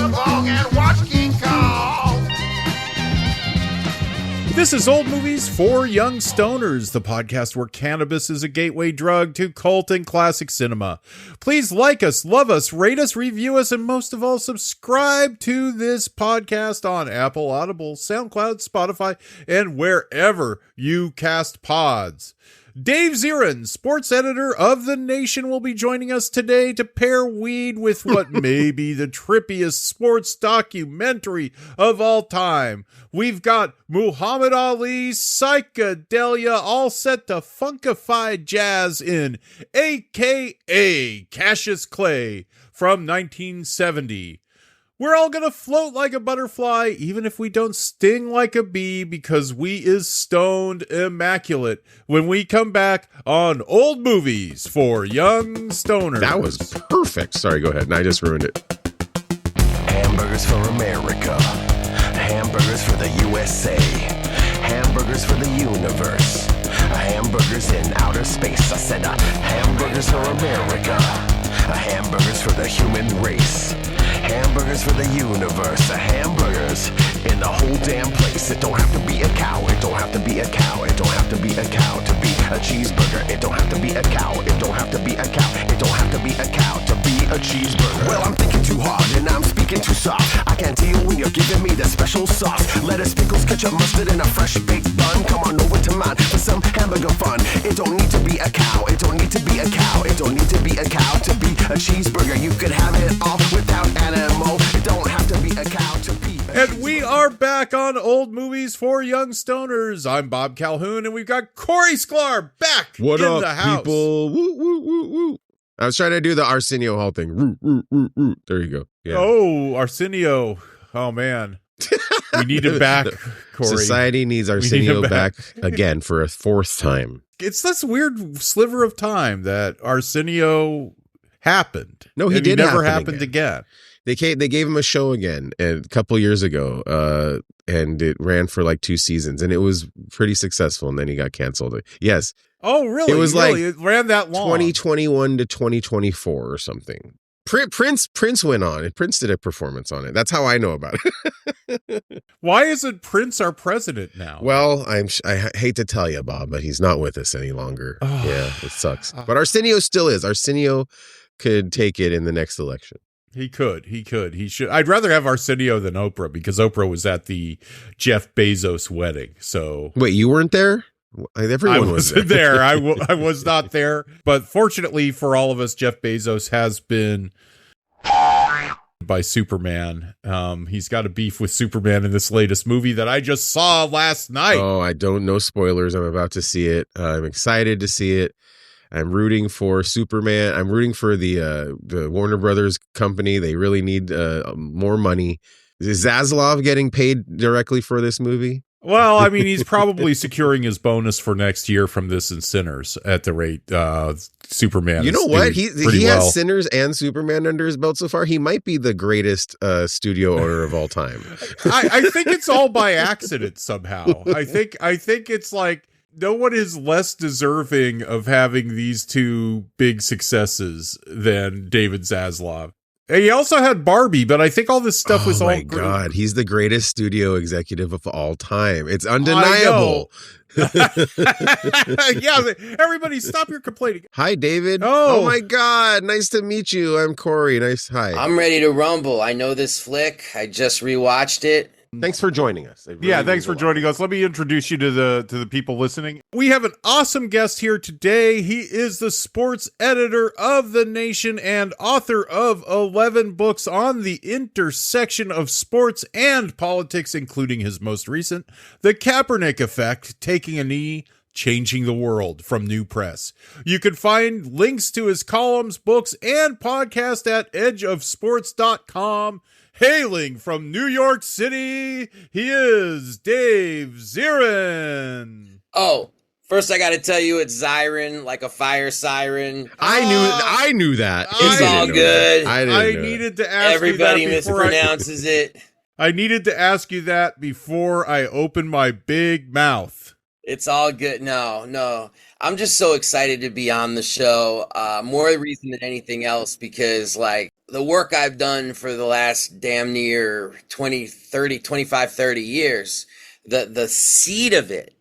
along and watch King Kong. This is Old Movies for Young Stoners, the podcast where cannabis is a gateway drug to cult and classic cinema. Please like us, love us, rate us, review us, and most of all, subscribe to this podcast on Apple, Audible, SoundCloud, Spotify, and wherever you cast pods. Dave Zirin, sports editor of The Nation, will be joining us today to pair weed with what may be the trippiest sports documentary of all time. We've got Muhammad Ali's Psychedelia all set to funkified jazz in A.K.A. CASSIUS CLAY from 1970. We're all going to float like a butterfly, even if we don't sting like a bee, because we is stoned immaculate when we come back on Old Movies for Young Stoners. That was perfect. Sorry, go ahead. I just ruined it. Hamburgers for America. Hamburgers for the USA. Hamburgers for the universe. Hamburgers in outer space. I said hamburgers for America. Hamburgers for the human race. Hamburgers for the universe, hamburgers in the whole damn place. It don't have to be a cow, it don't have to be a cow, it don't have to be a cow to be a cheeseburger. It don't have to be a cow, it don't have to be a cow, it don't have to be a cow to be a cheeseburger. Well, I'm thinking too hard and I'm speaking too soft. I can't deal when you're giving me the special sauce. Lettuce, pickles, ketchup, mustard, and a fresh baked bun. Come on over to mine for some hamburger fun. It don't need to be a cow, it don't need to be a cow, it don't need to be a cow to be a cheeseburger. You could have it all without animal. It don't have to be a cow to be. And we are back on Old Movies for Young Stoners. I'm Bob Calhoun, and we've got Corey Sklar back in the house. People? Woo, woo, woo, woo. I was trying to do the Arsenio Hall thing. Woo, woo, woo, woo. There you go. Yeah. Oh, Arsenio. Oh, man. We need him back, Corey. Society needs Arsenio back again for a fourth time. It's this weird sliver of time that Arsenio happened. No, he did never happen happened again. They gave him a show again a couple years ago, and it ran for like 2 seasons, and it was pretty successful, and then he got canceled. Yes. Oh, really? It was it ran that long. 2021 to 2024 or something. Prince went on, and Prince did a performance on it. That's how I know about it. Why isn't Prince our president now? Well, I hate to tell you, Bob, but he's not with us any longer. Yeah, it sucks. But Arsenio still is. Arsenio could take it in the next election. He could. He should. I'd rather have Arsenio than Oprah, because Oprah was at the Jeff Bezos wedding. So wait, you weren't there? Everyone was there. I was not there. But fortunately for all of us, Jeff Bezos has been by Superman. He's got a beef with Superman in this latest movie that I just saw last night. Oh, I don't know spoilers. I'm about to see it. I'm excited to see it. I'm rooting for Superman. I'm rooting for the Warner Brothers company. They really need more money. Is Zaslav getting paid directly for this movie? Well, I mean, he's probably securing his bonus for next year from this and Sinners at the rate Superman. You know what? He has Sinners and Superman under his belt so far. He might be the greatest studio owner of all time. I think it's all by accident somehow. I think it's like, no one is less deserving of having these two big successes than David Zaslav. And he also had Barbie, but I think all this stuff was all... Oh my God, he's the greatest studio executive of all time. It's undeniable. Yeah, everybody stop your complaining. Hi, David. Oh my God, nice to meet you. I'm Corey. Hi. I'm ready to rumble. I know this flick. I just rewatched it. Thanks for joining us. Thanks for joining us. Let me introduce you to the people listening. We have an awesome guest here today. He is the sports editor of The Nation and author of 11 books on the intersection of sports and politics, including his most recent, The Kaepernick Effect, Taking a Knee, Changing the World, from New Press. You can find links to his columns, books, and podcast at edgeofsports.com. Hailing from New York City, he is Dave Zirin. Oh, first I got to tell you it's Zirin, like a fire siren. I knew that. It's all good. I needed to ask Everybody you that mispronounces it. I needed to ask you that before I opened my big mouth. It's all good. No. I'm just so excited to be on the show. More reason than anything else, because like the work I've done for the last damn near 25-30 years, the seed of it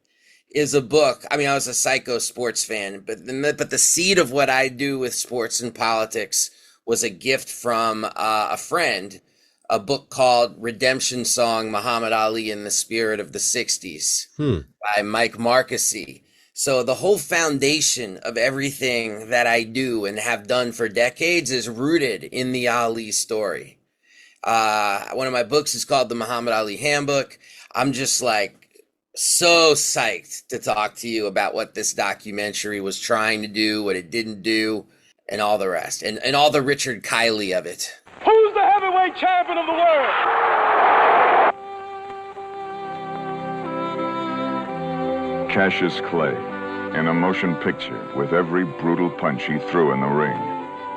is a book. I mean, I was a psycho sports fan, but the seed of what I do with sports and politics was a gift from a friend, a book called Redemption Song, Muhammad Ali in the Spirit of the 60s by Mike Marquesi. So the whole foundation of everything that I do and have done for decades is rooted in the Ali story. One of my books is called The Muhammad Ali Handbook. I'm just like so psyched to talk to you about what this documentary was trying to do, what it didn't do, and all the rest, and all the Richard Kiley of it. Who's the heavyweight champion of the world? Cassius Clay, in a motion picture with every brutal punch he threw in the ring,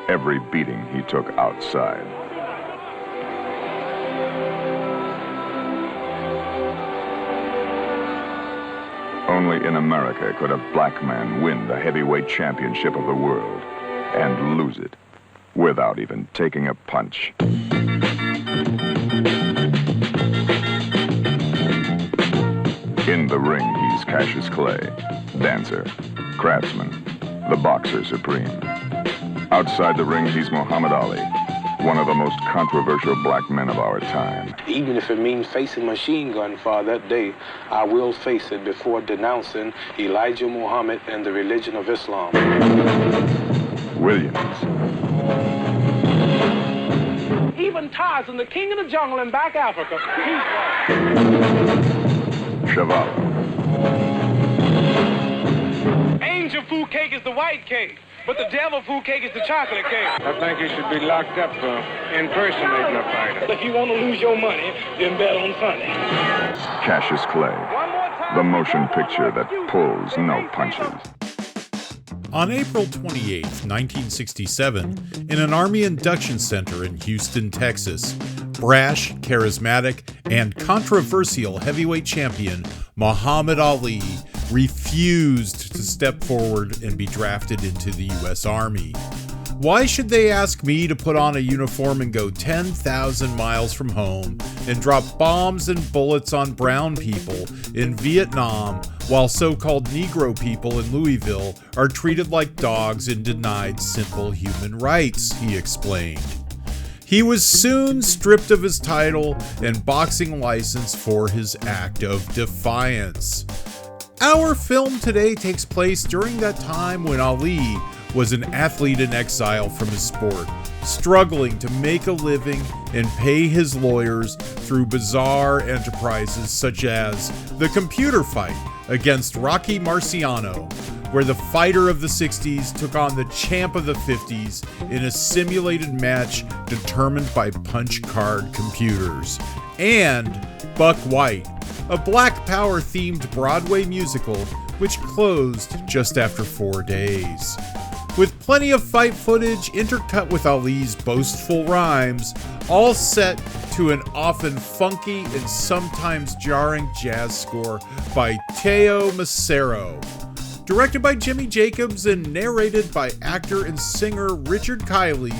every beating he took outside. Only in America could a black man win the heavyweight championship of the world and lose it without even taking a punch. In the ring, he's Cassius Clay, dancer, craftsman, the boxer supreme. Outside the ring, he's Muhammad Ali, one of the most controversial black men of our time. Even if it means facing machine gun fire that day, I will face it before denouncing Elijah Muhammad and the religion of Islam. Williams. Even Tarzan, the king of the jungle in back Africa, Chevalo. Angel food cake is the white cake, but the devil food cake is the chocolate cake. I think you should be locked up for impersonating a fighter. If you want to lose your money, then bet on Sunday. Cassius Clay, the motion picture that pulls no punches. On April 28, 1967, in an Army induction center in Houston, Texas, brash, charismatic, and controversial heavyweight champion Muhammad Ali refused to step forward and be drafted into the U.S. Army. Why should they ask me to put on a uniform and go 10,000 miles from home and drop bombs and bullets on brown people in Vietnam while so-called Negro people in Louisville are treated like dogs and denied simple human rights, he explained. He was soon stripped of his title and boxing license for his act of defiance. Our film today takes place during that time when Ali was an athlete in exile from his sport, struggling to make a living and pay his lawyers through bizarre enterprises such as the computer fight against Rocky Marciano, where the fighter of the 60s took on the champ of the 50s in a simulated match determined by punch card computers, and Buck White, a Black Power-themed Broadway musical which closed just after 4 days. With plenty of fight footage intercut with Ali's boastful rhymes, all set to an often funky and sometimes jarring jazz score by Teo Macro. Directed by Jimmy Jacobs and narrated by actor and singer Richard Kiley,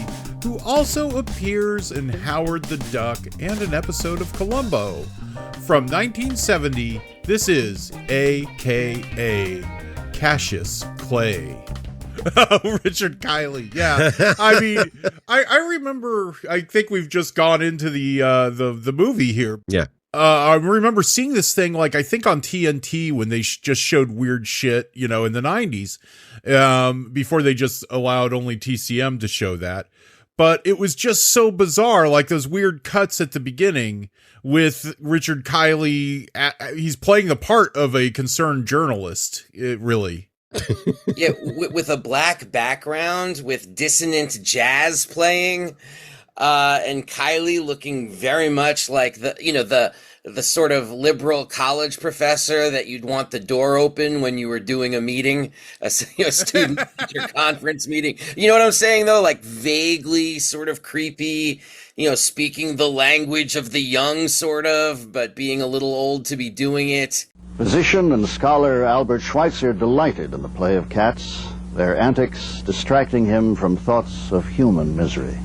who also appears in Howard the Duck and an episode of Columbo. From 1970, this is A.K.A. Cassius Clay. Oh, Richard Kiley. Yeah. I mean, I remember, I think we've just gone into the movie here. Yeah. I remember seeing this thing, like, I think on TNT when they just showed weird shit, in the 90s, before they just allowed only TCM to show that. But it was just so bizarre, like those weird cuts at the beginning with Richard Kiley. He's playing the part of a concerned journalist, really. Yeah, with a black background, with dissonant jazz playing, and Kiley looking very much like the sort of liberal college professor that you'd want the door open when you were doing a meeting, a student teacher conference meeting. You know what I'm saying, though? Like vaguely sort of creepy, speaking the language of the young, sort of, but being a little old to be doing it. Physician and scholar Albert Schweitzer delighted in the play of cats, their antics distracting him from thoughts of human misery.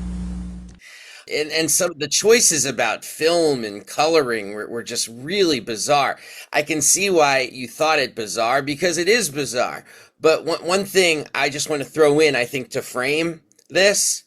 And some of the choices about film and coloring were just really bizarre. I can see why you thought it bizarre, because it is bizarre. But one thing I just want to throw in, I think, to frame this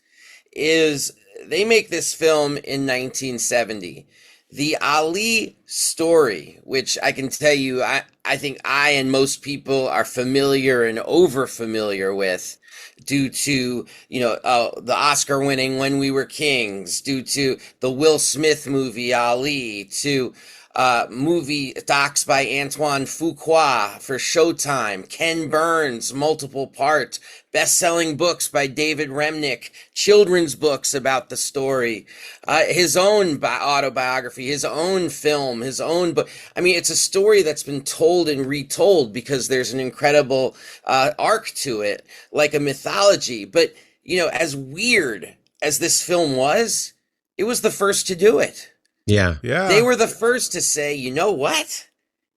is they make this film in 1970. The Ali story, which I can tell you, I think I and most people are familiar and over familiar with, due to, the Oscar winning When We Were Kings, due to the Will Smith movie Ali, to movie docs by Antoine Fuqua for Showtime, Ken Burns, multiple part, best-selling books by David Remnick, children's books about the story, his own autobiography, his own film, his own book. I mean, it's a story that's been told and retold because there's an incredible arc to it, like a mythology. But, as weird as this film was, it was the first to do it. Yeah. They were the first to say, you know what?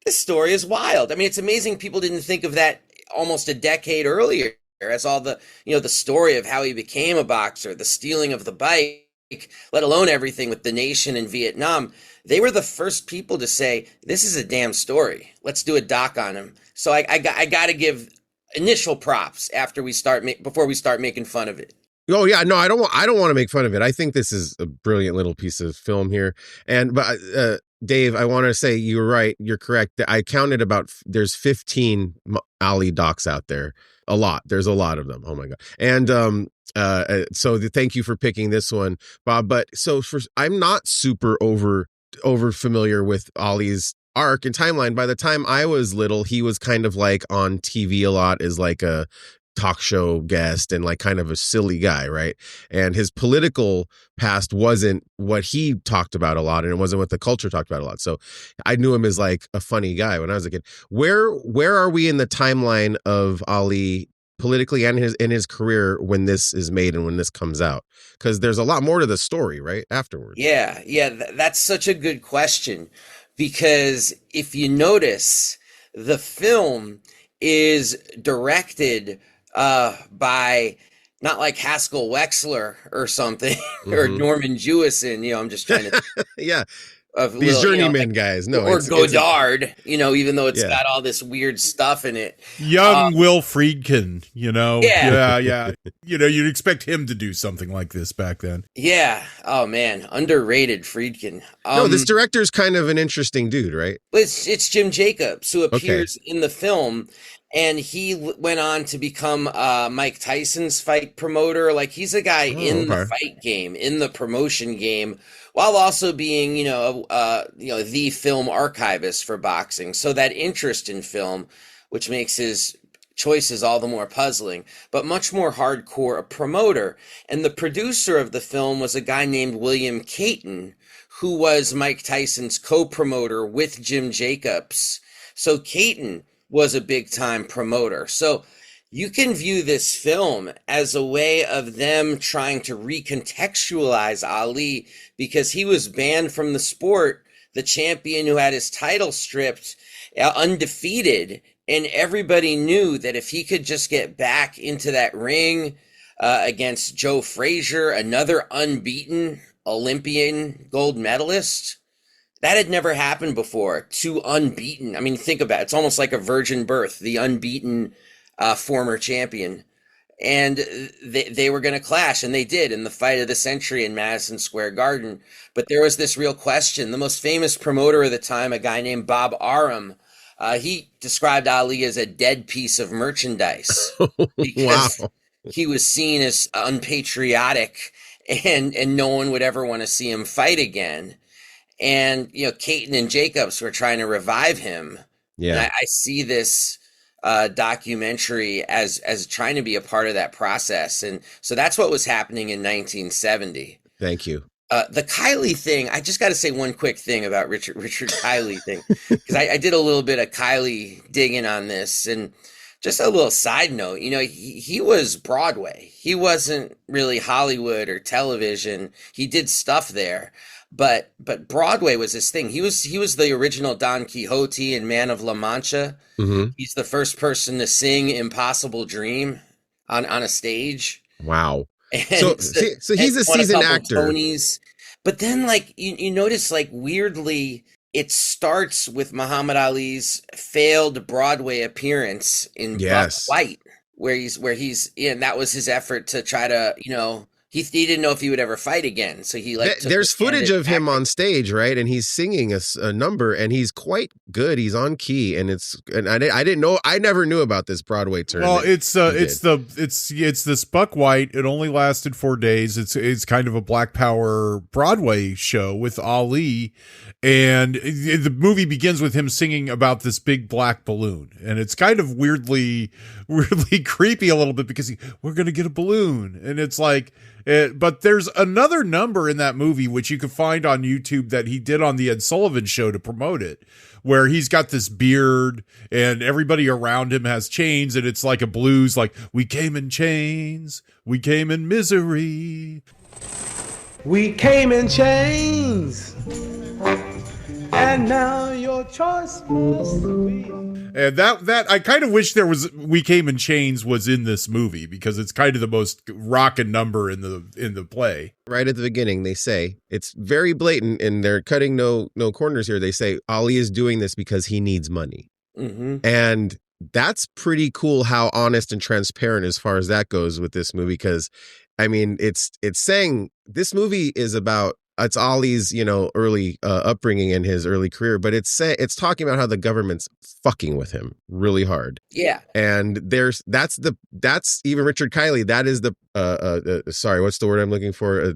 This story is wild. I mean, it's amazing people didn't think of that almost a decade earlier, as all the, the story of how he became a boxer, the stealing of the bike, let alone everything with the nation in Vietnam. They were the first people to say, this is a damn story. Let's do a doc on him. So I got to give initial props before we start making fun of it. Oh yeah, no, I don't want to make fun of it. I think this is a brilliant little piece of film here. But Dave, I want to say you're right. You're correct. I counted there's 15 Ali docs out there. A lot. There's a lot of them. Oh my God. And so thank you for picking this one, Bob. But I'm not super over familiar with Ali's arc and timeline. By the time I was little, he was kind of like on TV a lot as like a talk show guest and like kind of a silly guy, right? And his political past wasn't what he talked about a lot, and it wasn't what the culture talked about a lot. So I knew him as like a funny guy when I was a kid. Where are we in the timeline of Ali politically and in his career when this is made and when this comes out? Because there's a lot more to the story, right? Afterwards. Yeah, that's such a good question, because if you notice, the film is directed by not like Haskell Wexler or something, or Norman Jewison, I'm just trying to yeah, these journeyman guys, no, or Godard, even though it's got all this weird stuff in it. Young Will Friedkin, Yeah. You'd expect him to do something like this back then. Yeah. Oh man, underrated Friedkin. No, this director's kind of an interesting dude, right? It's Jim Jacobs, who appears in the film. And he went on to become Mike Tyson's fight promoter. Like, he's a guy in the fight game, in the promotion game, while also being, the film archivist for boxing. So that interest in film, which makes his choices all the more puzzling, but much more hardcore a promoter. And the producer of the film was a guy named William Caton, who was Mike Tyson's co-promoter with Jim Jacobs. So Caton was a big time promoter. So you can view this film as a way of them trying to recontextualize Ali, because he was banned from the sport, the champion who had his title stripped, undefeated. And everybody knew that if he could just get back into that ring against Joe Frazier, another unbeaten Olympian gold medalist, that had never happened before. Two unbeaten. I mean, think about it. It's almost like a virgin birth, the unbeaten former champion. And they were going to clash, and they did in the fight of the century in Madison Square Garden. But there was this real question. The most famous promoter of the time, a guy named Bob Arum, he described Ali as a dead piece of merchandise because he was seen as unpatriotic, and no one would ever want to see him fight again. And, Caton and Jacobs were trying to revive him. Yeah. And I see this documentary as trying to be a part of that process. And so that's what was happening in 1970. Thank you. The Kiley thing, I just got to say one quick thing about Richard Kiley thing, because I did a little bit of Kiley digging on this. And just a little side note, he was Broadway. He wasn't really Hollywood or television. He did stuff there. But Broadway was his thing. He was the original Don Quixote in Man of La Mancha. Mm-hmm. He's the first person to sing Impossible Dream on a stage. Wow. And So he's a won seasoned couple actor. Tonys. But then, like, you notice, like, weirdly, it starts with Muhammad Ali's failed Broadway appearance in Buck White, where he's and that was his effort to try to, he didn't know if he would ever fight again. So he there's footage of him on stage, right? And he's singing a number, and he's quite good. He's on key, and I didn't know. I never knew about this Broadway turn. Well, it's this Buck White. It only lasted 4 days. It's kind of a Black Power Broadway show with Ali, and the movie begins with him singing about this big black balloon, and it's kind of weirdly creepy a little bit because we're gonna get a balloon, and it's like. But there's another number in that movie, which you can find on YouTube, that he did on the Ed Sullivan Show to promote it, where he's got this beard and everybody around him has chains, and it's like a blues, like, we came in chains, we came in misery. We came in chains, and now your choice must be. And that I kind of wish there was "We Came in Chains" was in this movie, because it's kind of the most rockin' number in the play. Right at the beginning, they say it's very blatant, and they're cutting no corners here. They say Ali is doing this because he needs money, and that's pretty cool. How honest and transparent as far as that goes with this movie, because I mean, it's saying this movie is about. It's Ali's, early upbringing in his early career, but it's talking about how the government's fucking with him really hard. Yeah. And that's even Richard Kiley. That is the sorry, what's the word I'm looking for?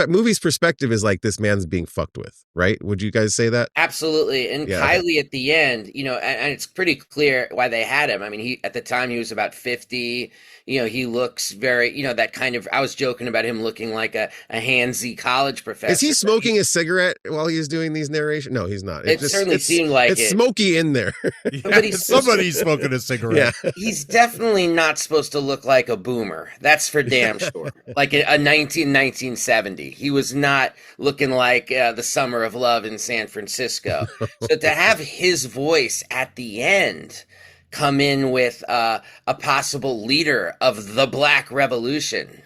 Movie's perspective is like, this man's being fucked with, right? Would you guys say that? Absolutely. And yeah. Kiley at the end, and it's pretty clear why they had him. I mean, at the time he was about 50. He looks very, that kind of, I was joking about him looking like a handsy college professor. Is he smoking a cigarette while he's doing these narrations? No, he's not. It certainly seemed like it's smoky in there. Yeah, somebody's smoking a cigarette. Yeah. He's definitely not supposed to look like a boomer. That's for damn sure. Like a 1970. He was not looking like the Summer of Love in San Francisco. So to have his voice at the end come in with a possible leader of the Black Revolution,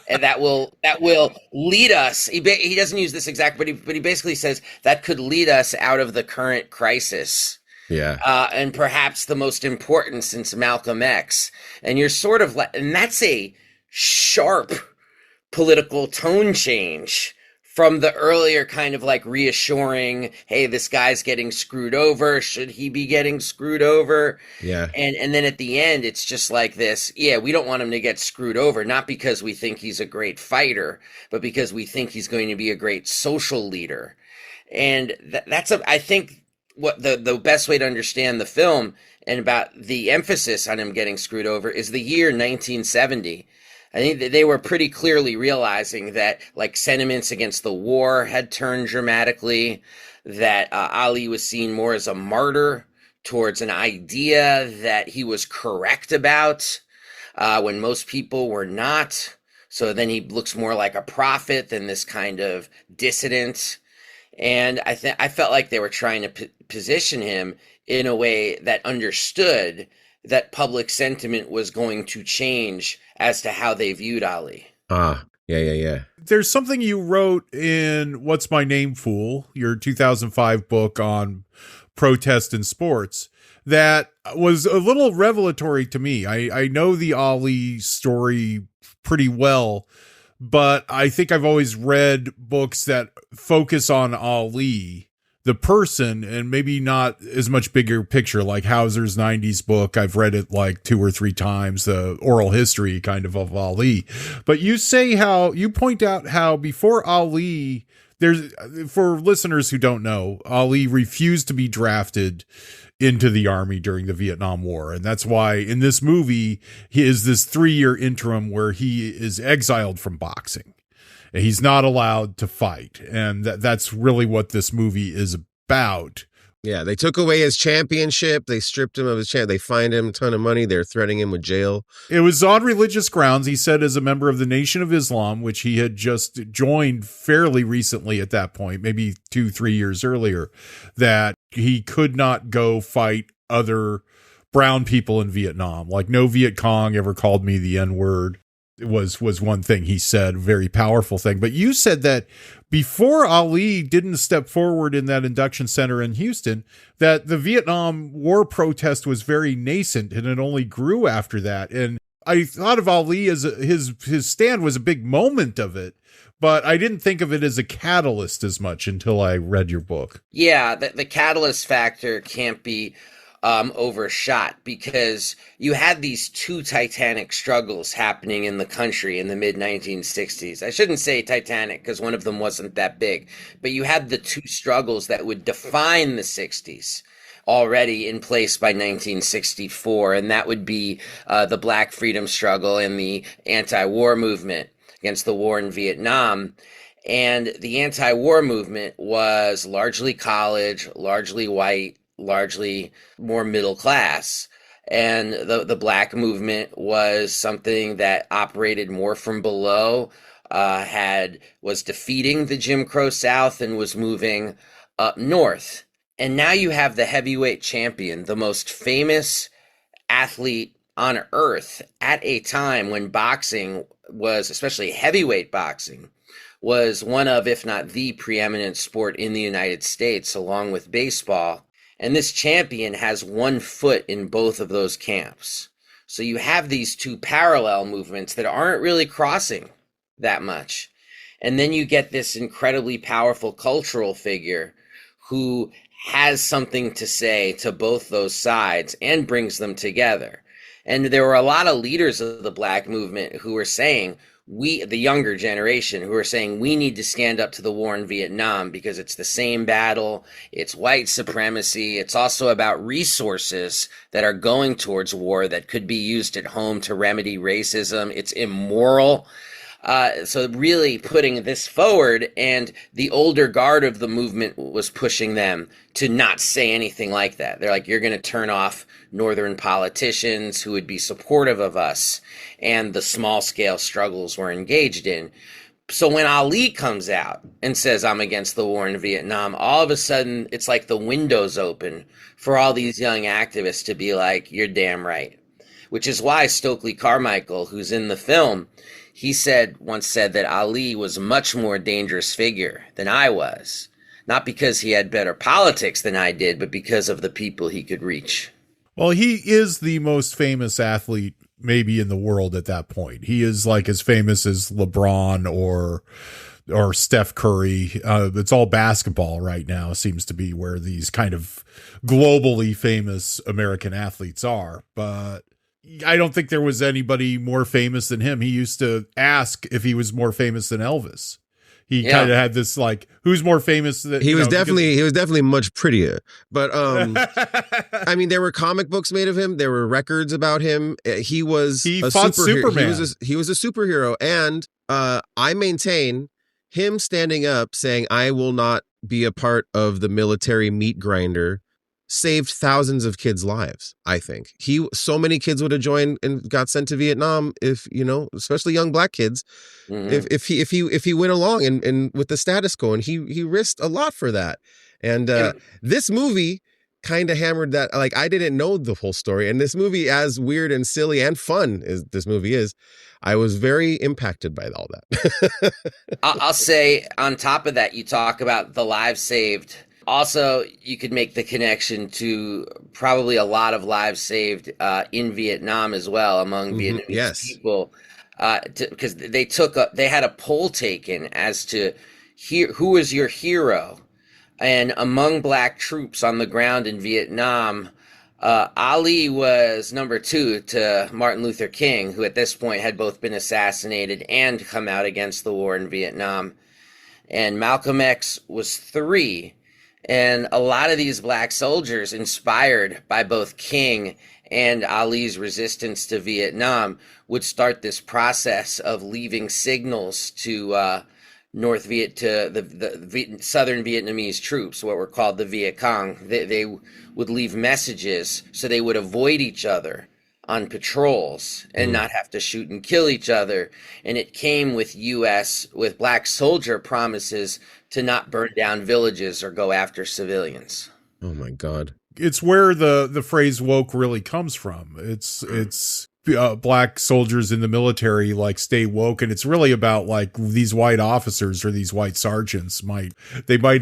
and that will lead us. He doesn't use this exact, but he basically says that could lead us out of the current crisis. Yeah, and perhaps the most important since Malcolm X. And you're sort of and that's a sharp political tone change from the earlier kind of like reassuring, hey, this guy's getting screwed over. Should he be getting screwed over? Yeah. And then at the end, it's just like this. Yeah, we don't want him to get screwed over, not because we think he's a great fighter, but because we think he's going to be a great social leader. And I think what the best way to understand the film and about the emphasis on him getting screwed over is the year 1970. I think that they were pretty clearly realizing that, like, sentiments against the war had turned dramatically, that Ali was seen more as a martyr towards an idea that he was correct about when most people were not. So then he looks more like a prophet than this kind of dissident. And I felt like they were trying to position him in a way that understood that public sentiment was going to change as to how they viewed Ali. Yeah. There's something you wrote in What's My Name, Fool, your 2005 book on protest in sports, that was a little revelatory to me. I know the Ali story pretty well, but I think I've always read books that focus on Ali, the person, and maybe not as much bigger picture, like Hauser's 90s book. I've read it like 2 or 3 times, the oral history kind of Ali. But you point out how before Ali, for listeners who don't know, Ali refused to be drafted into the army during the Vietnam War. And that's why in this movie, he is this 3-year interim where he is exiled from boxing. He's not allowed to fight. And that's really what this movie is about. Yeah, they took away his championship. They stripped him of his champ. They fined him a ton of money. They're threatening him with jail. It was on religious grounds. He said as a member of the Nation of Islam, which he had just joined fairly recently at that point, maybe 2-3 years earlier, that he could not go fight other brown people in Vietnam. Like, no Viet Cong ever called me the N-word. was one thing he said, very powerful thing. But you said that before Ali didn't step forward in that induction center in Houston, that the Vietnam War protest was very nascent and it only grew after that. And I thought of Ali as his stand was a big moment of it, but I didn't think of it as a catalyst as much until I read your book. Yeah, the catalyst factor can't be overshot, because you had these two titanic struggles happening in the country in the mid 1960s. I shouldn't say titanic because one of them wasn't that big, but you had the two struggles that would define the 60s already in place by 1964, and that would be the Black freedom struggle and the anti-war movement against the war in Vietnam. And the anti-war movement was largely college, largely white, largely more middle class. And the Black movement was something that operated more from below, was defeating the Jim Crow South and was moving up north. And now you have the heavyweight champion, the most famous athlete on earth at a time when boxing was, especially heavyweight boxing, was one of, if not the preeminent sport in the United States, along with baseball. And this champion has one foot in both of those camps. So you have these two parallel movements that aren't really crossing that much. And then you get this incredibly powerful cultural figure who has something to say to both those sides and brings them together. And there were a lot of leaders of the Black movement who were saying, the younger generation, who are saying we need to stand up to the war in Vietnam because it's the same battle, it's white supremacy, it's also about resources that are going towards war that could be used at home to remedy racism, it's immoral. So really putting this forward, and the older guard of the movement was pushing them to not say anything like that. They're like, you're going to turn off Northern politicians who would be supportive of us and the small scale struggles we're engaged in. So when Ali comes out and says, I'm against the war in Vietnam, all of a sudden it's like the windows open for all these young activists to be like, you're damn right. Which is why Stokely Carmichael, who's in the film, he once said that Ali was a much more dangerous figure than I was. Not because he had better politics than I did, but because of the people he could reach. Well, he is the most famous athlete maybe in the world at that point. He is like as famous as LeBron or Steph Curry. It's all basketball right now, seems to be where these kind of globally famous American athletes are. But I don't think there was anybody more famous than him. He used to ask if he was more famous than Elvis. He kind of had this like, who's more famous than he was definitely much prettier. But I mean, there were comic books made of him. There were records about him. He fought Superman. He was a superhero. And I maintain him standing up saying, I will not be a part of the military meat grinder, saved thousands of kids' lives. I think so many kids would have joined and got sent to Vietnam if, especially young Black kids, if he went along and with the status quo, and he risked a lot for that. And this movie kind of hammered that. Like, I didn't know the whole story, and this movie, as weird and silly and fun as this movie is, I was very impacted by all that. I'll say on top of that, you talk about the lives saved. Also, you could make the connection to probably a lot of lives saved in Vietnam as well among Vietnamese people, because they had a poll taken as to who was your hero, and among Black troops on the ground in Vietnam, Ali was number 2 to Martin Luther King, who at this point had both been assassinated and come out against the war in Vietnam, and Malcolm X was 3. And a lot of these Black soldiers, inspired by both King and Ali's resistance to Vietnam, would start this process of leaving signals to the southern Vietnamese troops, what were called the Viet Cong. They would leave messages so they would avoid each other on patrols and not have to shoot and kill each other. And it came with Black soldier promises to not burn down villages or go after civilians. Oh my God. it's where the phrase woke really comes from. It's black soldiers in the military like stay woke, and it's really about like these white officers or these white sergeants might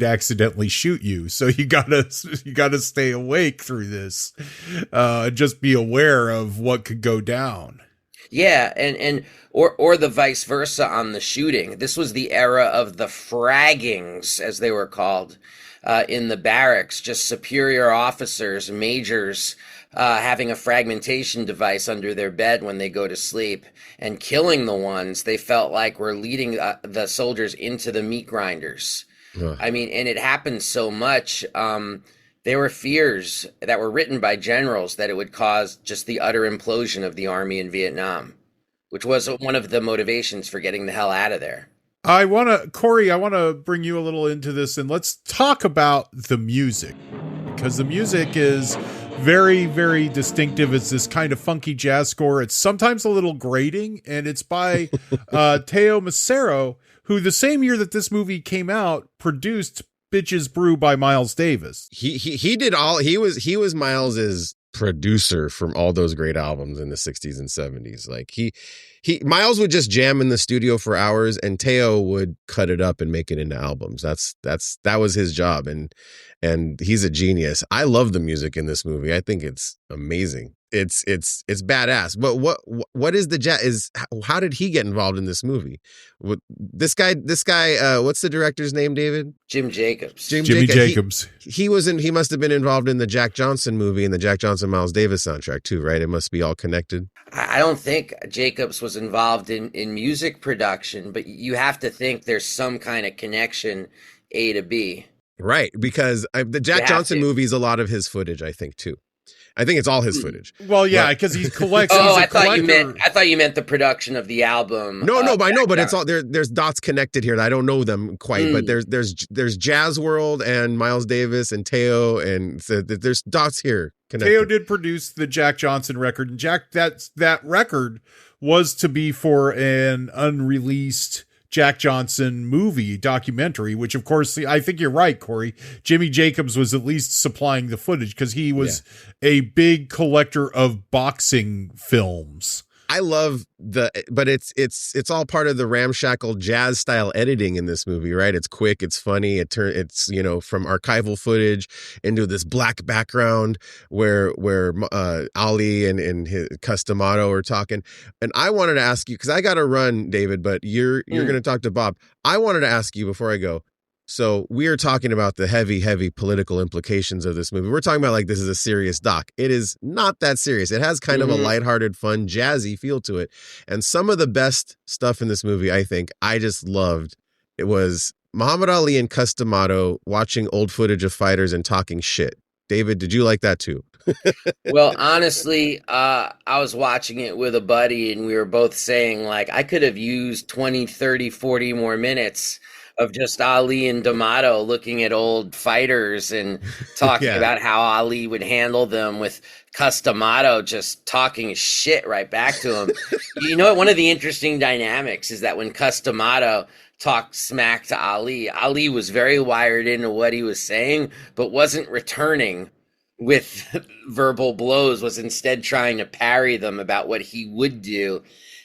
accidentally shoot you, so you gotta stay awake through this, just be aware of what could go down. Yeah, and or the vice versa on the shooting. This was the era of the fraggings, as they were called, in the barracks, just superior officers, majors, having a fragmentation device under their bed when they go to sleep and killing the ones they felt like were leading the soldiers into the meat grinders. Ugh. I mean, and it happened so much. There were fears that were written by generals that it would cause just the utter implosion of the army in Vietnam, which was one of the motivations for getting the hell out of there. Cory, I want to bring you a little into this, and let's talk about the music, because the music is very, very distinctive. It's this kind of funky jazz score. It's sometimes a little grating, and it's by Teo Macro, who the same year that this movie came out produced Bitches Brew by Miles Davis. He did all. He was Miles's producer from all those great albums in the 60s and 70s. Like Miles would just jam in the studio for hours, and Teo would cut it up and make it into albums. That was his job, and he's a genius. I love the music in this movie. I think it's amazing. It's badass. But what is the jazz? How did he get involved in this movie? This guy. What's the director's name, David? Jim Jacobs. Jimmy Jacobs. He must have been involved in the Jack Johnson movie and the Jack Johnson Miles Davis soundtrack too, right? It must be all connected. I don't think Jacobs was involved in music production, but you have to think there's some kind of connection A to B. Right, because the Jack Johnson movie is a lot of his footage, I think, too. I think it's all his footage. Well, yeah, because he collects. I thought you meant the production of the album. No, I know, but it's all there's dots connected here. I don't know them quite, but there's Jazz World and Miles Davis and Teo, and so there's dots here connected. Teo did produce the Jack Johnson record, and that record was to be for an unreleased Jack Johnson movie documentary, which of course, I think you're right, Cory. Jimmy Jacobs was at least supplying the footage because he was a big collector of boxing films. I love but it's all part of the ramshackle jazz style editing in this movie, right? It's quick, it's funny, it's from archival footage into this black background where Ali and his Customato are talking. And I wanted to ask you, because I got to run, David, but you're going to talk to Bob. I wanted to ask you before I go. So we are talking about the heavy, heavy political implications of this movie. We're talking about like this is a serious doc. It is not that serious. It has kind of a lighthearted, fun, jazzy feel to it. And some of the best stuff in this movie, I think, I just loved. It was Muhammad Ali and Customato watching old footage of fighters and talking shit. David, did you like that too? Well, honestly, I was watching it with a buddy, and we were both saying, like, I could have used 20, 30, 40 more minutes of just Ali and D'Amato looking at old fighters and talking about how Ali would handle them, with Customato just talking shit right back to him. You know what? One of the interesting dynamics is that when Customato talked smack to Ali, Ali was very wired into what he was saying, but wasn't returning with verbal blows, was instead trying to parry them about what he would do.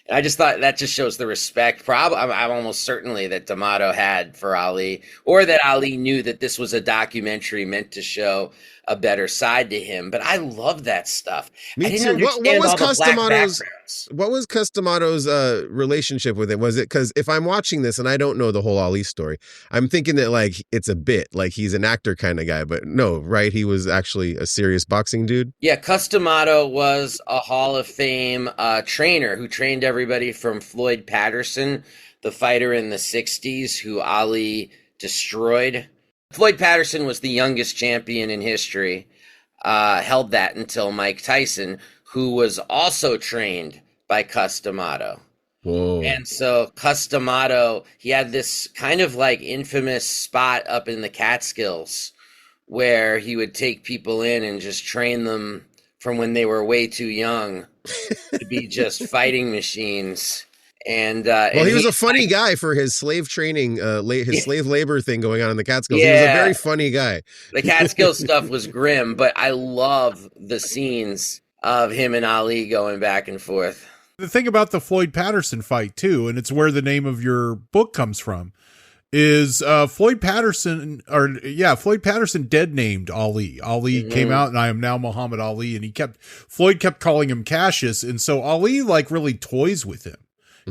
And I just thought that just shows the respect, I'm almost certainly, that D'Amato had for Ali, or that Ali knew that this was a documentary meant to show a better side to him. But I love that stuff. Me I didn't too. understand all the black backgrounds. What was Customato's relationship with it? Was it because if I'm watching this and I don't know the whole Ali story, I'm thinking that like it's a bit, like he's an actor kind of guy, but no, right? He was actually a serious boxing dude. Yeah, Customato was a Hall of Fame trainer who trained everybody from Floyd Patterson, the fighter in the 60s who Ali destroyed. Floyd Patterson was the youngest champion in history, held that until Mike Tyson, who was also trained by Customato. Whoa. And so Customato, he had this kind of like infamous spot up in the Catskills where he would take people in and just train them from when they were way too young to be just fighting machines. And well, he was a funny guy for his slave training, his slave labor thing going on in the Catskills. Yeah. He was a very funny guy. The Catskills stuff was grim, but I love the scenes of him and Ali going back and forth. The thing about the Floyd Patterson fight too, and it's where the name of your book comes from, is Floyd Patterson dead named Ali. Ali came out, and I am now Muhammad Ali, and Floyd kept calling him Cassius, and so Ali like really toys with him.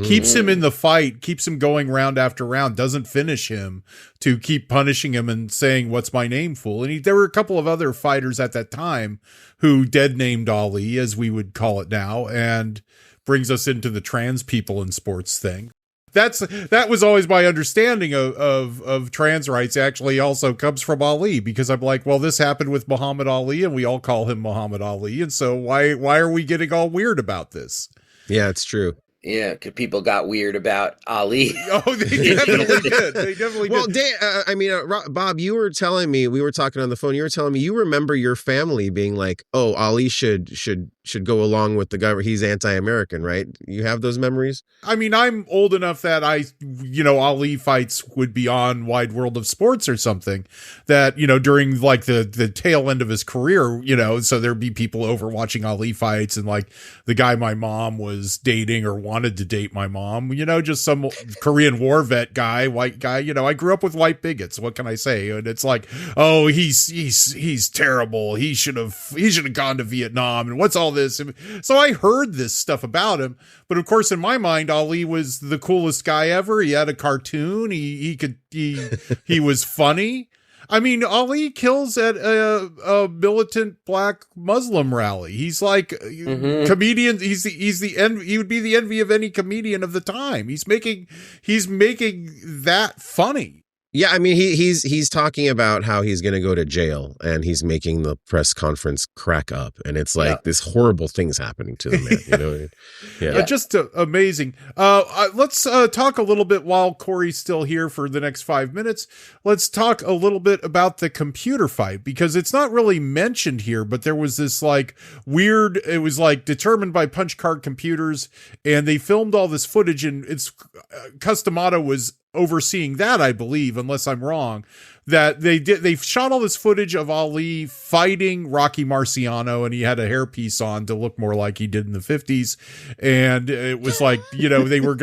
Keeps him in the fight, keeps him going round after round, doesn't finish him to keep punishing him and saying, "What's my name, fool?" And there were a couple of other fighters at that time who dead named Ali, as we would call it now, and brings us into the trans people in sports thing. That was always my understanding of trans rights. Actually, also comes from Ali, because I'm like, well, this happened with Muhammad Ali, and we all call him Muhammad Ali, and so why are we getting all weird about this? Yeah, it's true. Yeah, because people got weird about Ali. Oh, they definitely did. They definitely did. Well, Bob, you were telling me, we were talking on the phone, you were telling me you remember your family being like, oh, Ali should go along with the guy, he's anti-American, right? You have those memories? I mean, I'm old enough that Ali fights would be on Wide World of Sports or something, that, during like the tail end of his career, so there'd be people over watching Ali fights, and like the guy my mom was dating or wanted to date my mom, just some Korean War vet guy, white guy, I grew up with white bigots. What can I say? And it's like, oh, he's terrible. He should have gone to Vietnam, and what's all this? So I heard this stuff about him, but of course in my mind Ali was the coolest guy ever. He had a cartoon, he was funny. I mean, Ali kills at a militant black Muslim rally. He's like comedian. He would be the envy of any comedian of the time. He's making that funny. Yeah, I mean, he's talking about how he's going to go to jail, and he's making the press conference crack up, and it's like this horrible thing's happening to the man. Just amazing. Let's talk a little bit while Cory's still here for the next 5 minutes. Let's talk a little bit about the computer fight, because it's not really mentioned here, but there was this like weird. It was like determined by punch card computers, and they filmed all this footage, and it's Customato was overseeing that, I believe, unless I'm wrong, that they shot all this footage of Ali fighting Rocky Marciano, and he had a hairpiece on to look more like he did in the 50s. And it was like, they were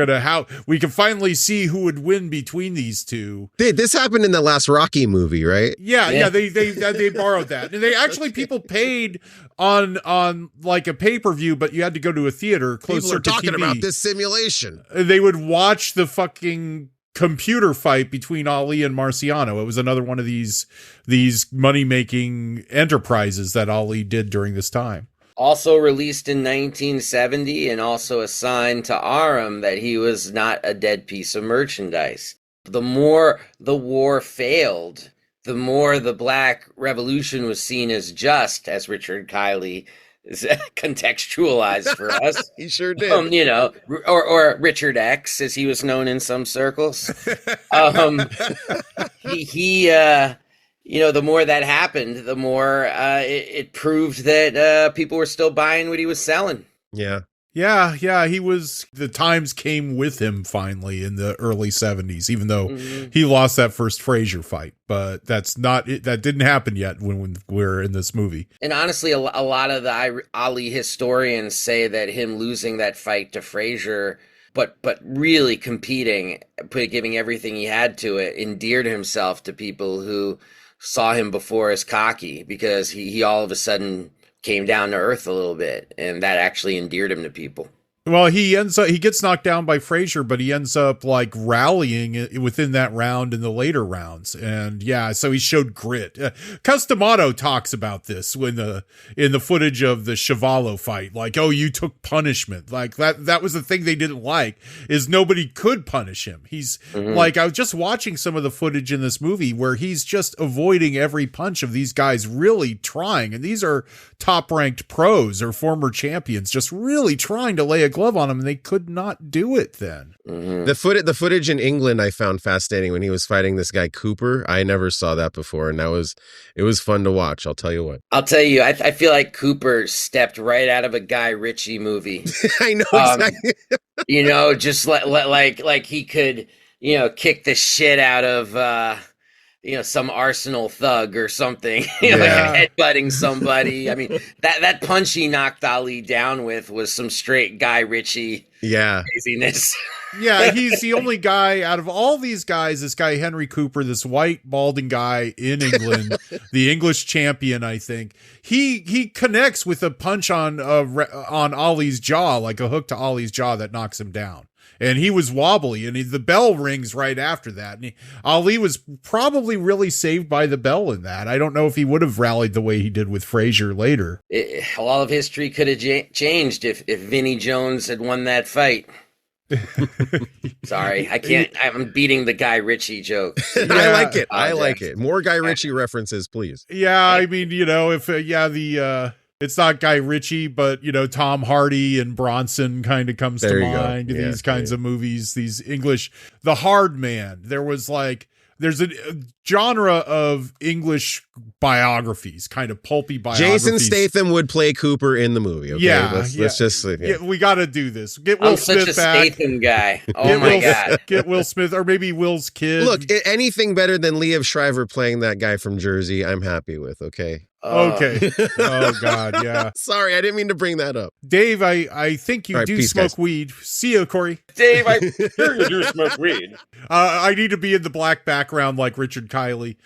we could finally see who would win between these two. This happened in the last Rocky movie, right? Yeah. They borrowed that. And they actually, people paid on like a pay-per-view, but you had to go to a theater, closed circuit TV. People are talking about this simulation. They would watch the fucking computer fight between Ali and Marciano. It was another one of these money-making enterprises that Ali did during this time. Also released in 1970, and also assigned to Aram that he was not a dead piece of merchandise. The more the war failed, the more the Black Revolution was seen as just, as Richard Kiley contextualized for us. He sure did. Or Richard X, as he was known in some circles. The more that happened, the more it proved that people were still buying what he was selling. Yeah. Yeah, the times came with him finally in the early 70s, even though he lost that first Frazier fight. But that didn't happen yet when we're in this movie. And honestly, a lot of the Ali historians say that him losing that fight to Frazier, but really competing, giving everything he had to it, endeared himself to people who saw him before as cocky, because he all of a sudden came down to earth a little bit, and that actually endeared him to people. Well, he gets knocked down by Frazier, but he ends up like rallying within that round in the later rounds. And so he showed grit. Customato talks about this in the footage of the Chevalo fight. Like, oh, you took punishment. Like that was the thing they didn't like, is nobody could punish him. He's like, I was just watching some of the footage in this movie where he's just avoiding every punch of these guys, really trying. And these are top ranked pros or former champions, just really trying to lay a glove on him, and they could not do it then. Mhm. The footage in England I found fascinating when he was fighting this guy Cooper. I never saw that before, and it was fun to watch. I'll tell you what. I'll tell you, I feel like Cooper stepped right out of a Guy Ritchie movie. I know exactly. Just like he could, kick the shit out of, some Arsenal thug or something, like headbutting somebody. I mean, that punch he knocked Ali down with was some straight Guy Ritchie craziness. Yeah, he's the only guy out of all these guys, this guy Henry Cooper, this white balding guy in England, the English champion, I think. He connects with a punch on Ali's jaw, like a hook to Ali's jaw that knocks him down. And he was wobbly, and the bell rings right after that. And Ali was probably really saved by the bell in that. I don't know if he would have rallied the way he did with Frazier later. All of history could have changed if Vinnie Jones had won that fight. Sorry, I can't. I'm beating the Guy Ritchie joke. I like it. I like it. More Guy Ritchie references, please. Yeah, I mean, if it's not Guy Ritchie, but Tom Hardy and Bronson kind of comes to mind. These kinds of movies, these English, The Hard Man. There's a genre of English biographies, kind of pulpy biographies. Jason Statham would play Cooper in the movie. Okay? Let's just we got to do this. Get Will Smith such a back. Statham guy. Oh my God. Get Will Smith, or maybe Will's kid. Look, anything better than Liev Schreiber playing that guy from Jersey, I'm happy with. Okay. Okay. Oh God, yeah. Sorry, I didn't mean to bring that up. Dave, I think you do smoke weed. See you, Corey. Dave, I hear you do smoke weed. I need to be in the black background like Richard Kiley.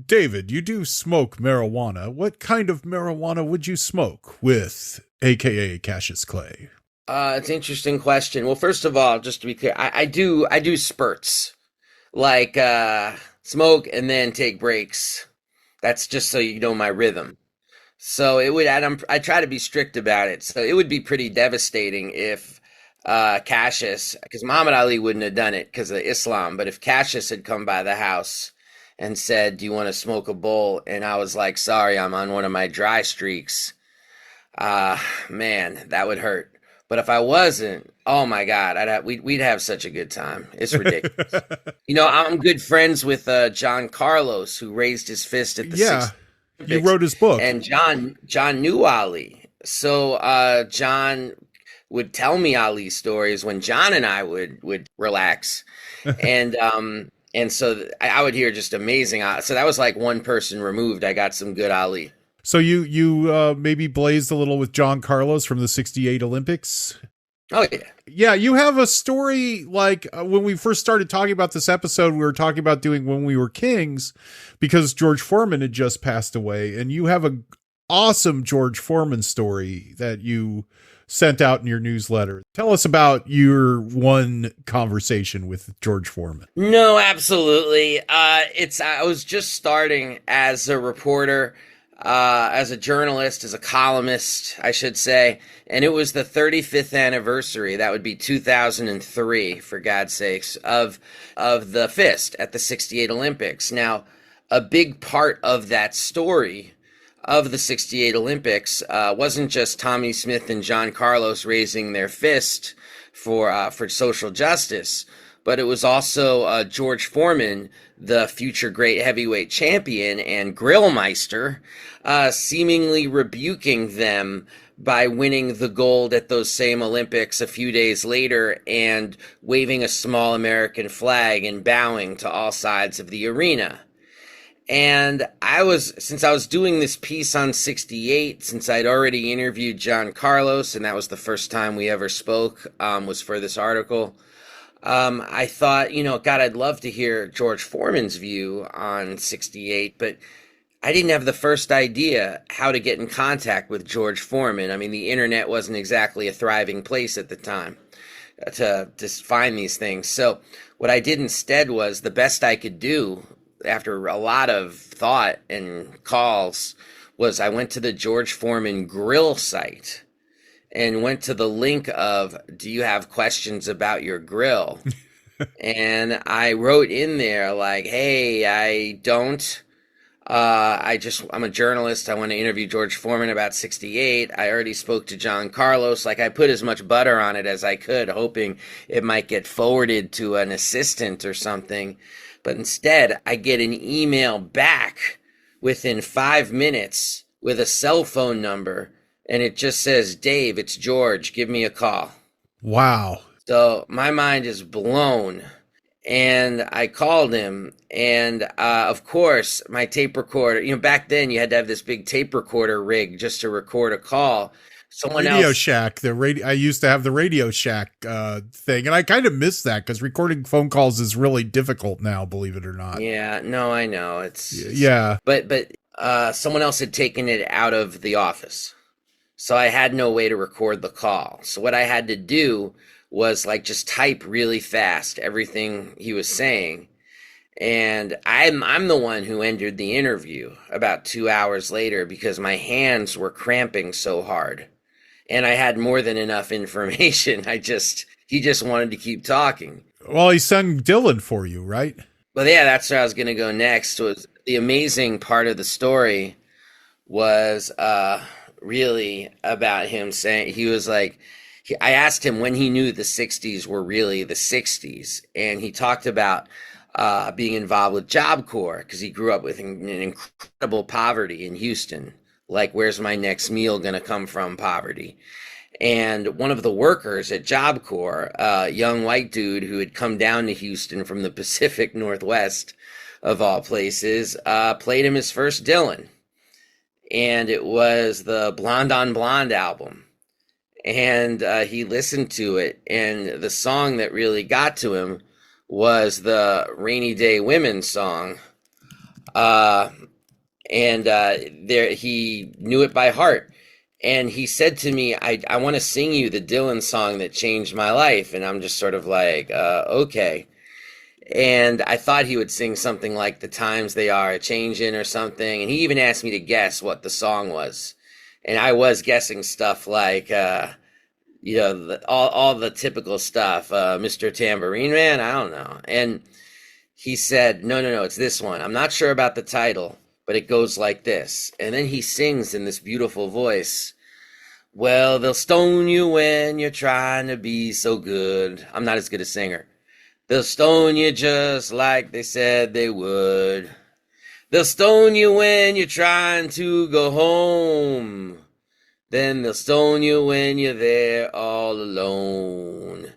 David, you do smoke marijuana. What kind of marijuana would you smoke with A.K.A. Cassius Clay? It's an interesting question. Well, first of all, just to be clear, I do spurts, like smoke and then take breaks. That's just so you know my rhythm. So it would, I try to be strict about it. So it would be pretty devastating if Cassius, because Muhammad Ali wouldn't have done it because of Islam, but if Cassius had come by the house and said, "Do you want to smoke a bowl?" and I was like, "Sorry, I'm on one of my dry streaks," man, that would hurt. But if I wasn't, oh my God, we'd have such a good time. It's ridiculous. I'm good friends with John Carlos, who raised his fist at the 60s. You wrote his book. And John knew Ali. So John would tell me Ali stories when John and I would relax. And so I would hear just amazing. So that was like one person removed. I got some good Ali. So you maybe blazed a little with John Carlos from the '68 Olympics. Oh yeah. Yeah, you have a story like when we first started talking about this episode, we were talking about doing When We Were Kings because George Foreman had just passed away, and you have an awesome George Foreman story that you sent out in your newsletter. Tell us about your one conversation with George Foreman. No, absolutely. I was just starting as a reporter, as a journalist, as a columnist, I should say. And it was the 35th anniversary. That would be 2003, for God's sakes, of the fist at the 68 Olympics. Now, a big part of that story of the 68 Olympics wasn't just Tommy Smith and John Carlos raising their fist for social justice, but it was also George Foreman, the future great heavyweight champion and grillmeister, seemingly rebuking them by winning the gold at those same Olympics a few days later and waving a small American flag and bowing to all sides of the arena. And since I was doing this piece on 68, since I'd already interviewed John Carlos, and that was the first time we ever spoke, was for this article, I thought, God, I'd love to hear George Foreman's view on 68, but I didn't have the first idea how to get in contact with George Foreman. I mean, the internet wasn't exactly a thriving place at the time to find these things. So what I did instead was the best I could do after a lot of thought and calls was I went to the George Foreman grill site and went to the link of, "Do you have questions about your grill?" And I wrote in there like, "Hey, I don't. I'm a journalist. I want to interview George Foreman about 68. I already spoke to John Carlos. Like, I put as much butter on it as I could, hoping it might get forwarded to an assistant or something. But instead, I get an email back within 5 minutes with a cell phone number. And it just says, Dave, it's George. Give me a call. Wow. So my mind is blown. And I called him, and of course, my tape recorder, back then you had to have this big tape recorder rig just to record a call. Radio Shack, I used to have the Radio Shack thing, and I kind of miss that because recording phone calls is really difficult now, believe it or not. Yeah, no, I know. Yeah. But someone else had taken it out of the office, so I had no way to record the call. So what I had to do was like just type really fast everything he was saying. And I'm the one who ended the interview about 2 hours later because my hands were cramping so hard. And I had more than enough information. He just wanted to keep talking. Well, he sung Dylan for you, right? Well, yeah, that's where I was going to go next. Was the amazing part of the story was really about him saying, he was like, I asked him when he knew the 60s were really the 60s. And he talked about being involved with Job Corps because he grew up with an incredible poverty in Houston. Like, where's my next meal going to come from poverty? And one of the workers at Job Corps, a young white dude who had come down to Houston from the Pacific Northwest, of all places, played him his first Dylan. And it was the Blonde on Blonde album. And he listened to it, and the song that really got to him was the Rainy Day Women song. He knew it by heart. And he said to me, I want to sing you the Dylan song that changed my life. And I'm just sort of like, okay. And I thought he would sing something like The Times They Are A-Changin' or something. And he even asked me to guess what the song was. And I was guessing stuff like, all the typical stuff, Mr. Tambourine Man, I don't know. And he said, no, it's this one. I'm not sure about the title, but it goes like this. And then he sings in this beautiful voice, well, they'll stone you when you're trying to be so good. I'm not as good a singer. They'll stone you just like they said they would. They'll stone you when you're trying to go home. Then they'll stone you when you're there all alone.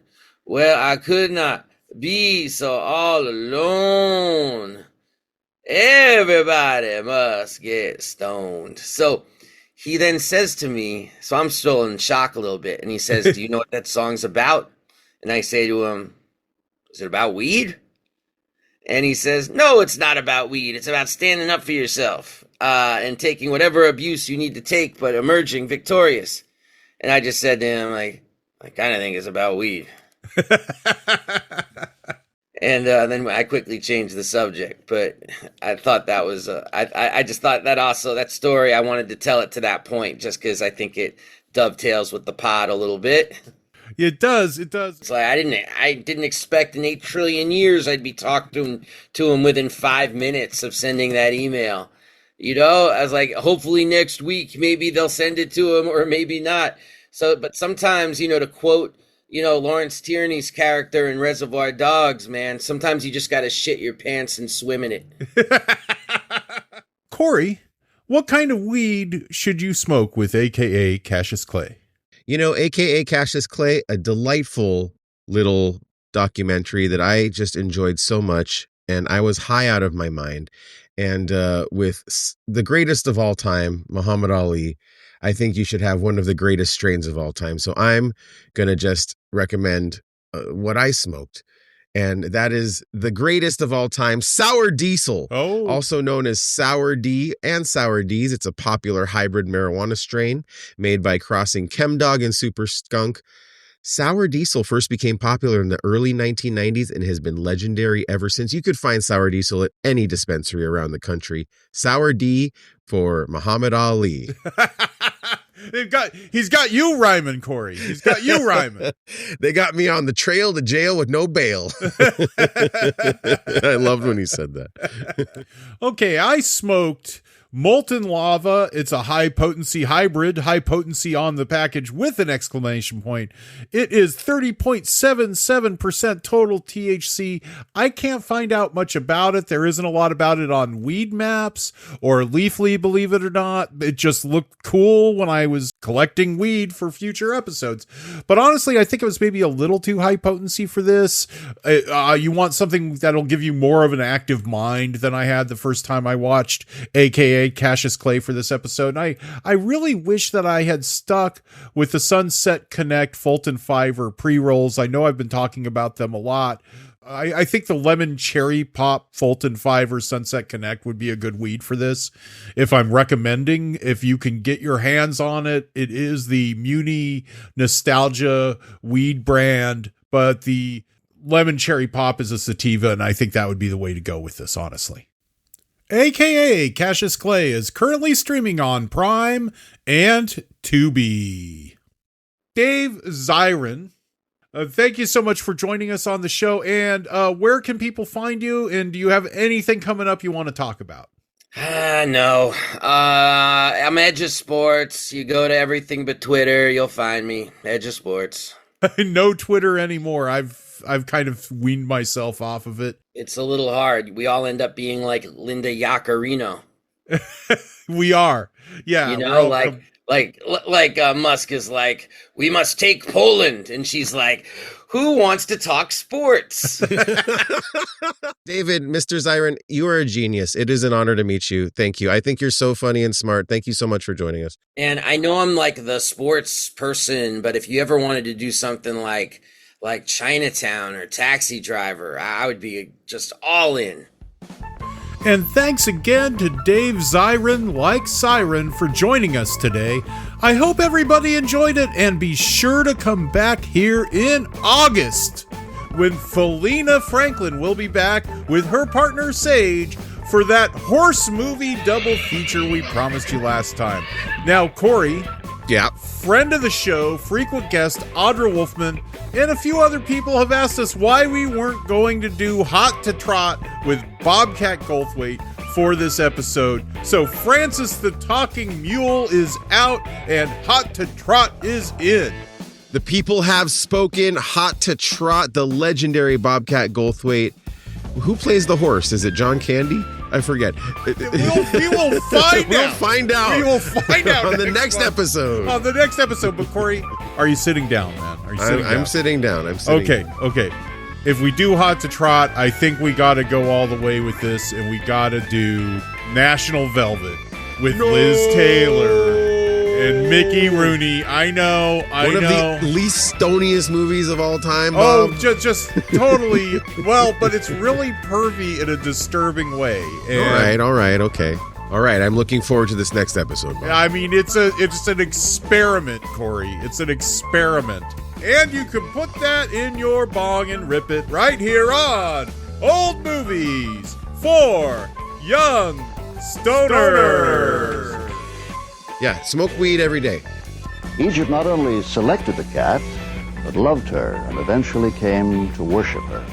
Well, I could not be so all alone. Everybody must get stoned. So he then says to me, so I'm still in shock a little bit, and he says, do you know what that song's about? And I say to him, is it about weed? And he says, no, it's not about weed. It's about standing up for yourself and taking whatever abuse you need to take, but emerging victorious. And I just said to him, I kind of think it's about weed. And then I quickly changed the subject. But I thought that was, I just thought that also, that story, I wanted to tell it to that point just because I think it dovetails with the pod a little bit. It does. It's like I didn't expect in 8 trillion years I'd be talking to him within 5 minutes of sending that email. I was like, hopefully next week maybe they'll send it to him or maybe not. So, but sometimes, to quote, Lawrence Tierney's character in Reservoir Dogs, man, sometimes you just got to shit your pants and swim in it. Cory, what kind of weed should you smoke with A.K.A. Cassius Clay? A.K.A. Cassius Clay, a delightful little documentary that I just enjoyed so much, and I was high out of my mind. And with the greatest of all time, Muhammad Ali, I think you should have one of the greatest strains of all time. So I'm going to just recommend what I smoked. And that is the greatest of all time, Sour Diesel, also known as Sour D and Sour D's. It's a popular hybrid marijuana strain made by crossing Chemdog and Super Skunk. Sour Diesel first became popular in the early 1990s and has been legendary ever since. You could find Sour Diesel at any dispensary around the country. Sour D for Muhammad Ali. He's got you rhyming, Corey. He's got you rhyming. They got me on the trail to jail with no bail. I loved when he said that. Okay, I smoked Molten Lava. It's a high potency hybrid, high potency on the package with an exclamation point. It is 30.77% total THC. I can't find out much about it. There isn't a lot about it on Weed Maps or Leafly, believe it or not. It just looked cool when I was collecting weed for future episodes. But honestly, I think it was maybe a little too high potency for this. You want something that'll give you more of an active mind than I had the first time I watched A.K.A. CASSIUS CLAY for this episode. And I really wish that I had stuck with the Sunset Connect Fulton Fiver pre-rolls. I know I've been talking about them a lot. I think the Lemon Cherry Pop Fulton Fiver Sunset Connect would be a good weed for this. If I'm recommending, if you can get your hands on it, it is the Muni Nostalgia weed brand, but the Lemon Cherry Pop is a sativa, and I think that would be the way to go with this, honestly. A.K.A. CASSIUS CLAY is currently streaming on Prime and Tubi. Dave Zirin, thank you so much for joining us on the show. And where can people find you? And do you have anything coming up you want to talk about? No. I'm Edge of Sports. You go to everything but Twitter, you'll find me. Edge of Sports. No Twitter anymore. I've kind of weaned myself off of it. It's a little hard. We all end up being like Linda Yaccarino. We are. Yeah. You know, like Musk is like, we must take Poland. And she's like, who wants to talk sports? David, Mr. Zirin, you are a genius. It is an honor to meet you. Thank you. I think you're so funny and smart. Thank you so much for joining us. And I know I'm like the sports person, but if you ever wanted to do something like Chinatown or Taxi Driver, I would be just all in. And thanks again to Dave Zirin, like Siren, for joining us today. I hope everybody enjoyed it, and be sure to come back here in August when Felina Franklin will be back with her partner Sage for that horse movie double feature we promised you last time. Now, Corey, yeah, friend of the show, frequent guest Audra Wolfman, and a few other people have asked us why we weren't going to do Hot to Trot with Bobcat Goldthwait for this episode. So Francis the Talking Mule is out and Hot to Trot is in. The people have spoken. Hot to Trot, the legendary Bobcat Goldthwait. Who plays the horse? Is it John Candy? I forget. We will find out. We'll find out. We will find out on the next episode. On the next episode. But Corey, are you sitting down, man? Are you sitting down? I'm sitting down. I'm sitting down. Okay. If we do Hot to Trot, I think we got to go all the way with this, and we got to do National Velvet with Liz Taylor and Mickey Rooney. I know. One of the least stoniest movies of all time, Bob. Oh, just totally. Well, but it's really pervy in a disturbing way. And all right, okay. All right, I'm looking forward to this next episode, Bob. I mean, it's an experiment, Corey. It's an experiment. And you can put that in your bong and rip it right here on Old Movies for Young Stoners. Yeah, smoke weed every day. Egypt not only selected the cat, but loved her and eventually came to worship her.